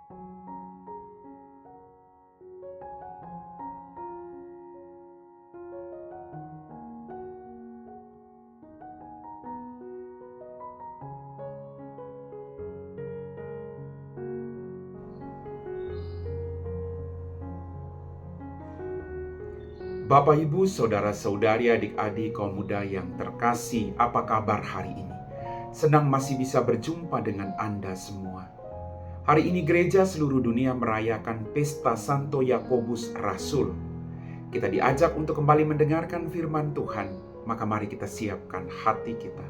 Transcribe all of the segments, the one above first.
Bapak, Ibu, Saudara-saudari, adik-adik kaum muda yang terkasih, apa kabar hari ini? Senang masih bisa berjumpa dengan Anda semua. Hari ini gereja seluruh dunia merayakan Pesta Santo Yakobus Rasul. Kita diajak untuk kembali mendengarkan firman Tuhan, maka mari kita siapkan hati kita.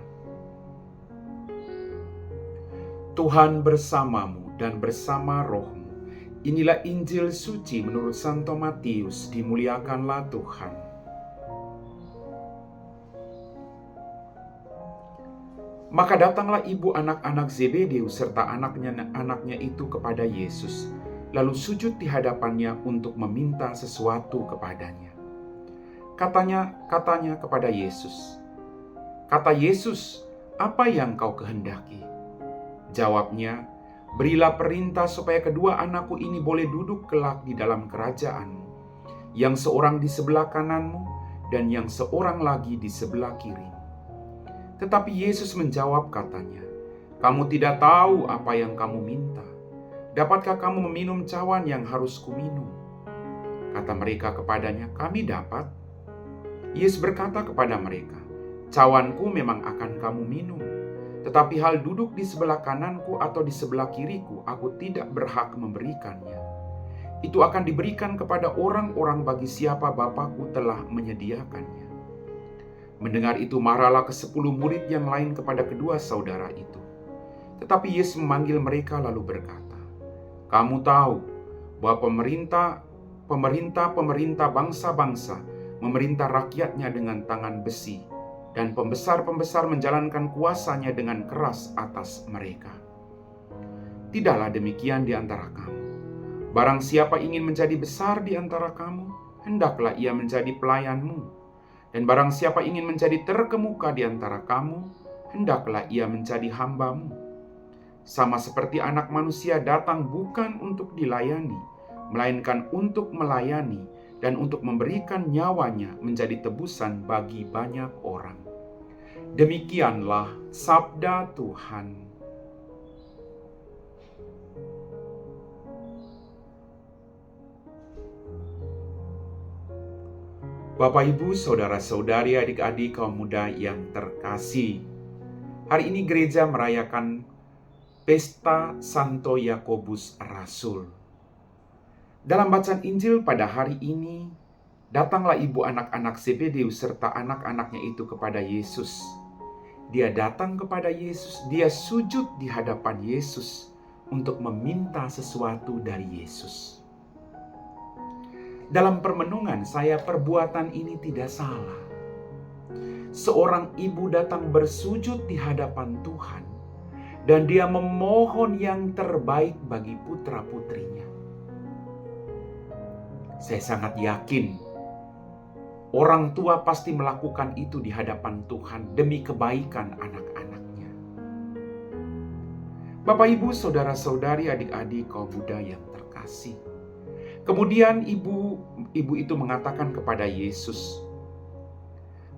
Tuhan bersamamu dan bersama rohmu. Inilah Injil suci menurut Santo Matius, dimuliakanlah Tuhan. Maka datanglah ibu anak-anak Zebedeus serta anaknya itu kepada Yesus, lalu sujud di hadapannya untuk meminta sesuatu kepadanya. Katanya kepada Yesus, kata Yesus, "Apa yang kau kehendaki?" Jawabnya, "Berilah perintah supaya kedua anakku ini boleh duduk kelak di dalam kerajaanmu, yang seorang di sebelah kananmu dan yang seorang lagi di sebelah kirimu." Tetapi Yesus menjawab katanya, "Kamu tidak tahu apa yang kamu minta. Dapatkah kamu meminum cawan yang harus kuminum?" Kata mereka kepadanya, "Kami dapat." Yesus berkata kepada mereka, "Cawanku memang akan kamu minum. Tetapi hal duduk di sebelah kananku atau di sebelah kiriku, aku tidak berhak memberikannya. Itu akan diberikan kepada orang-orang bagi siapa Bapakku telah menyediakannya." Mendengar itu marahlah ke-10 murid yang lain kepada kedua saudara itu. Tetapi Yesus memanggil mereka lalu berkata, "Kamu tahu bahwa pemerintah bangsa-bangsa memerintah rakyatnya dengan tangan besi, dan pembesar-pembesar menjalankan kuasanya dengan keras atas mereka. Tidaklah demikian di antara kamu. Barang siapa ingin menjadi besar di antara kamu, hendaklah ia menjadi pelayanmu. Dan barang siapa ingin menjadi terkemuka di antara kamu, hendaklah ia menjadi hambamu. Sama seperti Anak Manusia datang bukan untuk dilayani, melainkan untuk melayani dan untuk memberikan nyawanya menjadi tebusan bagi banyak orang." Demikianlah sabda Tuhan. Bapak, Ibu, Saudara-saudari, adik-adik kaum muda yang terkasih, hari ini gereja merayakan Pesta Santo Yakobus Rasul. Dalam bacaan Injil pada hari ini, datanglah ibu anak-anak Zebedeus serta anak-anaknya itu kepada Yesus. Dia datang kepada Yesus, dia sujud di hadapan Yesus untuk meminta sesuatu dari Yesus. Dalam permenungan saya, perbuatan ini tidak salah. Seorang ibu datang bersujud di hadapan Tuhan, dan dia memohon yang terbaik bagi putra-putrinya. Saya sangat yakin orang tua pasti melakukan itu di hadapan Tuhan demi kebaikan anak-anaknya. Bapak, Ibu, Saudara-saudari, adik-adik kaum muda yang terkasih. Kemudian ibu itu mengatakan kepada Yesus,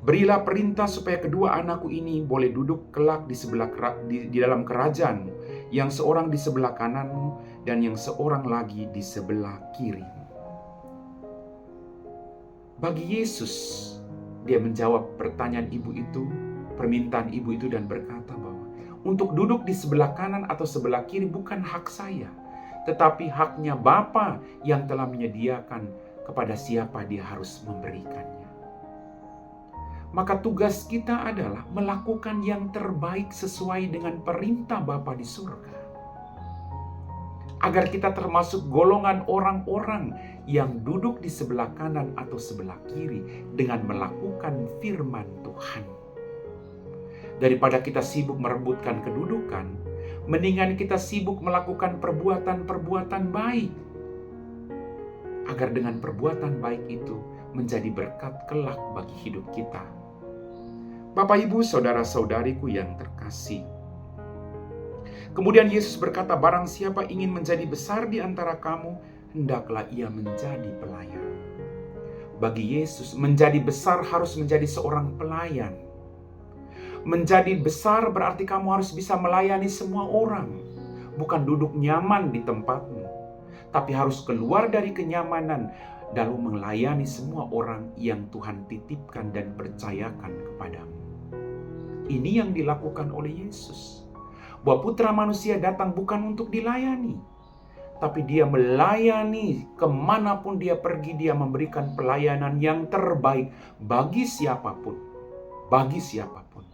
"Berilah perintah supaya kedua anakku ini boleh duduk kelak di dalam kerajaanmu, yang seorang di sebelah kananmu dan yang seorang lagi di sebelah kirimu." Bagi Yesus, dia menjawab pertanyaan ibu itu, permintaan ibu itu, dan berkata bahwa untuk duduk di sebelah kanan atau sebelah kiri bukan hak saya, tetapi haknya Bapa yang telah menyediakan kepada siapa dia harus memberikannya. Maka tugas kita adalah melakukan yang terbaik sesuai dengan perintah Bapa di surga, agar kita termasuk golongan orang-orang yang duduk di sebelah kanan atau sebelah kiri dengan melakukan firman Tuhan. Daripada kita sibuk merebutkan kedudukan, mendingan kita sibuk melakukan perbuatan-perbuatan baik, agar dengan perbuatan baik itu menjadi berkat kelak bagi hidup kita. Bapak, Ibu, Saudara-saudariku yang terkasih, Kemudian Yesus berkata, barang siapa ingin menjadi besar di antara kamu, hendaklah ia menjadi pelayan. Bagi Yesus, menjadi besar harus menjadi seorang pelayan. Menjadi besar berarti kamu harus bisa melayani semua orang. Bukan duduk nyaman di tempatmu, tapi harus keluar dari kenyamanan dalam melayani semua orang yang Tuhan titipkan dan percayakan kepadamu. Ini yang dilakukan oleh Yesus. Bahwa Putra Manusia datang bukan untuk dilayani, tapi dia melayani kemanapun dia pergi. Dia memberikan pelayanan yang terbaik bagi siapapun. Bagi siapapun.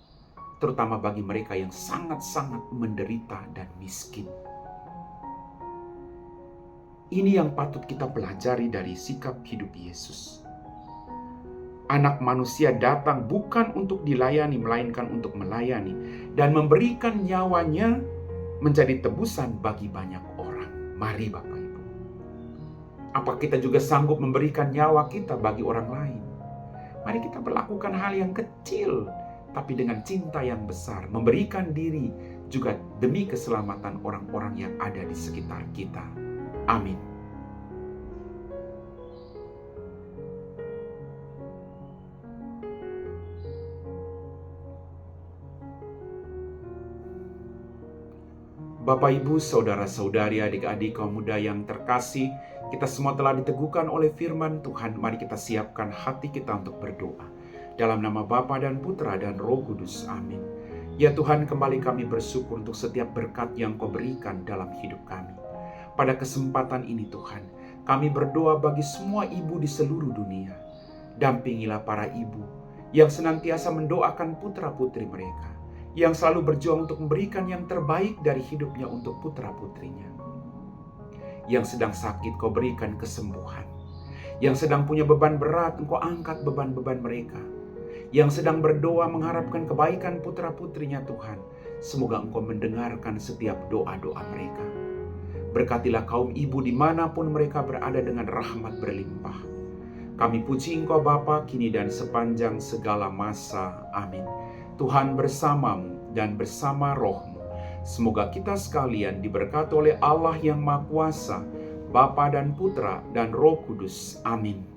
Terutama bagi mereka yang sangat-sangat menderita dan miskin. Ini yang patut kita pelajari dari sikap hidup Yesus. Anak manusia datang bukan untuk dilayani, melainkan untuk melayani dan memberikan nyawanya menjadi tebusan bagi banyak orang. Mari Bapak Ibu. Apa kita juga sanggup memberikan nyawa kita bagi orang lain? Mari kita berlakukan hal yang kecil, tapi dengan cinta yang besar. Memberikan diri juga demi keselamatan orang-orang yang ada di sekitar kita. Amin. Bapak, Ibu, saudara-saudari, adik-adik, kaum muda yang terkasih, kita semua telah diteguhkan oleh firman Tuhan. Mari kita siapkan hati kita untuk berdoa. Dalam nama Bapa dan Putra dan Roh Kudus. Amin. Ya Tuhan, kembali kami bersyukur untuk setiap berkat yang Kau berikan dalam hidup kami. Pada kesempatan ini Tuhan, kami berdoa bagi semua ibu di seluruh dunia. Dampingilah para ibu yang senantiasa mendoakan putra-putri mereka, yang selalu berjuang untuk memberikan yang terbaik dari hidupnya untuk putra-putrinya. Yang sedang sakit, Kau berikan kesembuhan. Yang sedang punya beban berat, Engkau angkat beban-beban mereka. Yang sedang berdoa mengharapkan kebaikan putra-putrinya Tuhan, semoga Engkau mendengarkan setiap doa-doa mereka. Berkatilah kaum ibu dimanapun mereka berada dengan rahmat berlimpah. Kami puji Engkau Bapa, kini dan sepanjang segala masa. Amin. Tuhan bersamamu dan bersama rohmu. Semoga kita sekalian diberkati oleh Allah yang Maha Kuasa, Bapa dan Putra dan Roh Kudus. Amin.